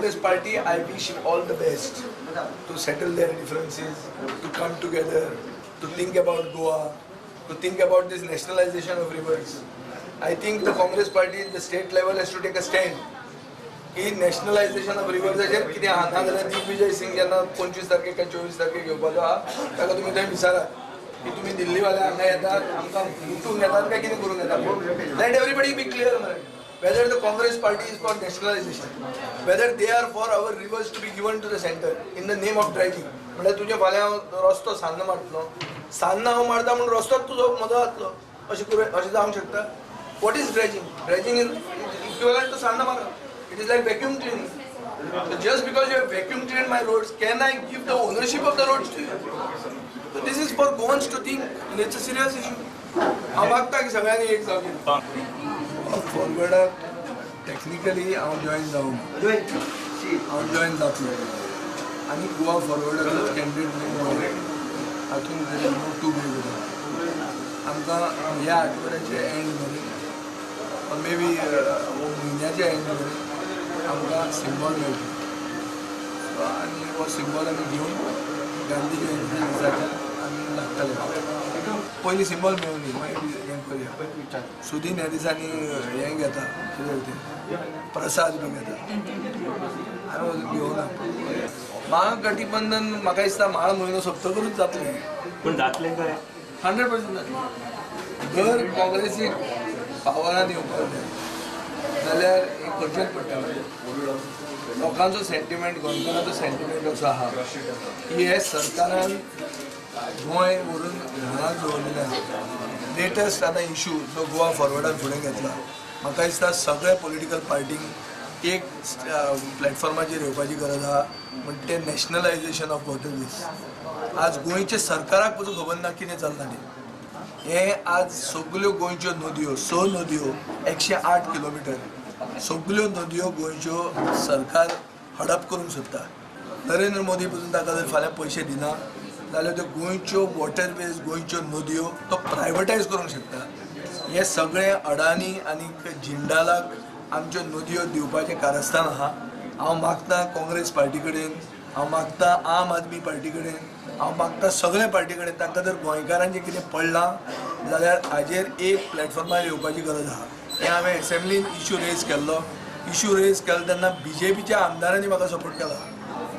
Congress party, I wish all the best to settle their differences, to come together, to think about Goa, to think about this nationalization of rivers. I think the Congress party at the state level has to take a stand. की nationalisation of रिव्हर्साचेर कितें आहा ना जाल्यार दिग्विजय सिंग जेन्ना 25 तारखेक काय 24 तारखेक घेवपाचो आहा ताका तुमी थंय विचारात की तुमी दिल्लीवाले हांगा येतात आमकां लुटूंक येतात काय कितें करूंक येतात. Let everybody be clear whether the Congress party is for nationalization, whether they are for our rivers to be given to the center in the name of dredging. म्हणजे तुझे फाल्यां रस्तो सान्न मारतलो सान्न हांव मारता म्हणून रस्तोच तुजो मदो जातलो अशें जावंक शकता. What is dredging? Dredging is equivalent to sanna mark. It is like vacuum cleaning. So just because you have vacuum cleaned my roads, can I give the ownership of the roads to you? So this is for Goans to think, and it's a serious issue. हांव मागता की सगळ्यांनी एक जावचें. फॉरवर्डाक technically हांव join हांव join जातलो आनी गोवा फॉरवर्डाचो कॅन्डिडेट म्हणून हातूंत तेजे टू बी आमकां ह्या आठवड्याचे एंड मेरेन मे बी म्हयन्याच्या एंड मेरेन आमकां सिंबॉल मेळटलो आनी हो सिंबॉल आमी घेवन गांधी जयंती दिसाच्यान आमी लागतले. पयलीं सिंबॉल मेळुनी मागीर हें करया. सुदीन ह्या दिसांनी हें घेता कितें तें प्रसाद बी घेता हांवें घेवना. महागठबंधन म्हाका दिसता माळ म्हयनो सोंपतकूच जातलें. पूण जातलें काय 100% जातलें. जर काँग्रेसीक पावरान येवपाक जाय जाल्यार हें करचेंच पडटलें. लोकांचो सेंटिमेंट गोंयकारांचो सेंटिमेंट असो आहा की हे सरकारान गोंय व्हरून हांगा दवरलेल्यान लेटस्ट आतां इशू जो गोवा फॉरवर्डान फुडें घेतला म्हाका दिसता सगळ्या पॉलिटिकल पार्टींक एक प्लॅटफॉर्माचेर येवपाची गरज आहा म्हणजे तें नॅशनलायझेशन ऑफ वॉटरवेज. आज गोंयच्या सरकाराक पसून खबर ना कितें चल्लां तें. हें आज सगल्यो गोंयच्यो नदयो 6 नदयो 108 किलोमिटर सगल्यो नदयो गोंयच्यो सरकार हडप करूंक सोदता. नरेंद्र मोदी पसून ताका जर फाल्यां पयशे दिना जाल्यार त्यो गोंयच्यो वॉटरवेज गोंयच्यो नदयो तो प्रायवेटायज करूंक शकता. हे सगळे अडानी आनी जिंडालाक आमच्यो नदयो दिवपाचें कारस्थान आहा. हांव मागतां काँग्रेस पार्टी कडेन, हांव मागतां आम आदमी पार्टी कडेन, हांव मागतां सगळे पार्टी कडेन तांकां जर गोंयकारांचें कितें पडलां जाल्यार हाजेर एक प्लॅटफॉर्मार येवपाची गरज आहा. हें हांवें एसेंब्लीन इशू रेज केल्लो. इशू रेज केलो तेन्ना BJPच्या आमदारांनी म्हाका सपोर्ट केला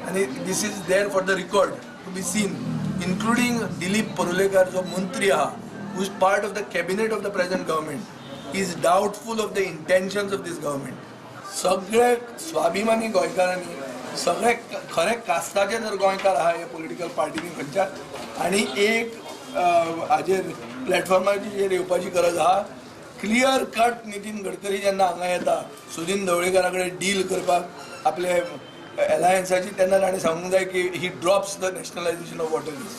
आनी this is there for the record to be seen including Dilip Parulekar जो मंत्री आहा who is part of the cabinet of the present government is doubtful of the intentions of this government. सगळे स्वाभिमानी गोंयकारांनी सगळे खरे कास्ताचे जर गोंयकार आहा हे पॉलिटिकल पार्टीनी खंयच्या आनी एक हाजेर प्लॅटफॉर्माचेर येवपाची गरज आहा. क्लियर कट नितीन गडकरी जेन्ना हांगा येता सुदीन ढवळेकरा कडेन डील करपाक आपले अलायन्साची तेन्ना ताणें सांगूंक जाय की ही drops the nationalisation of waterways.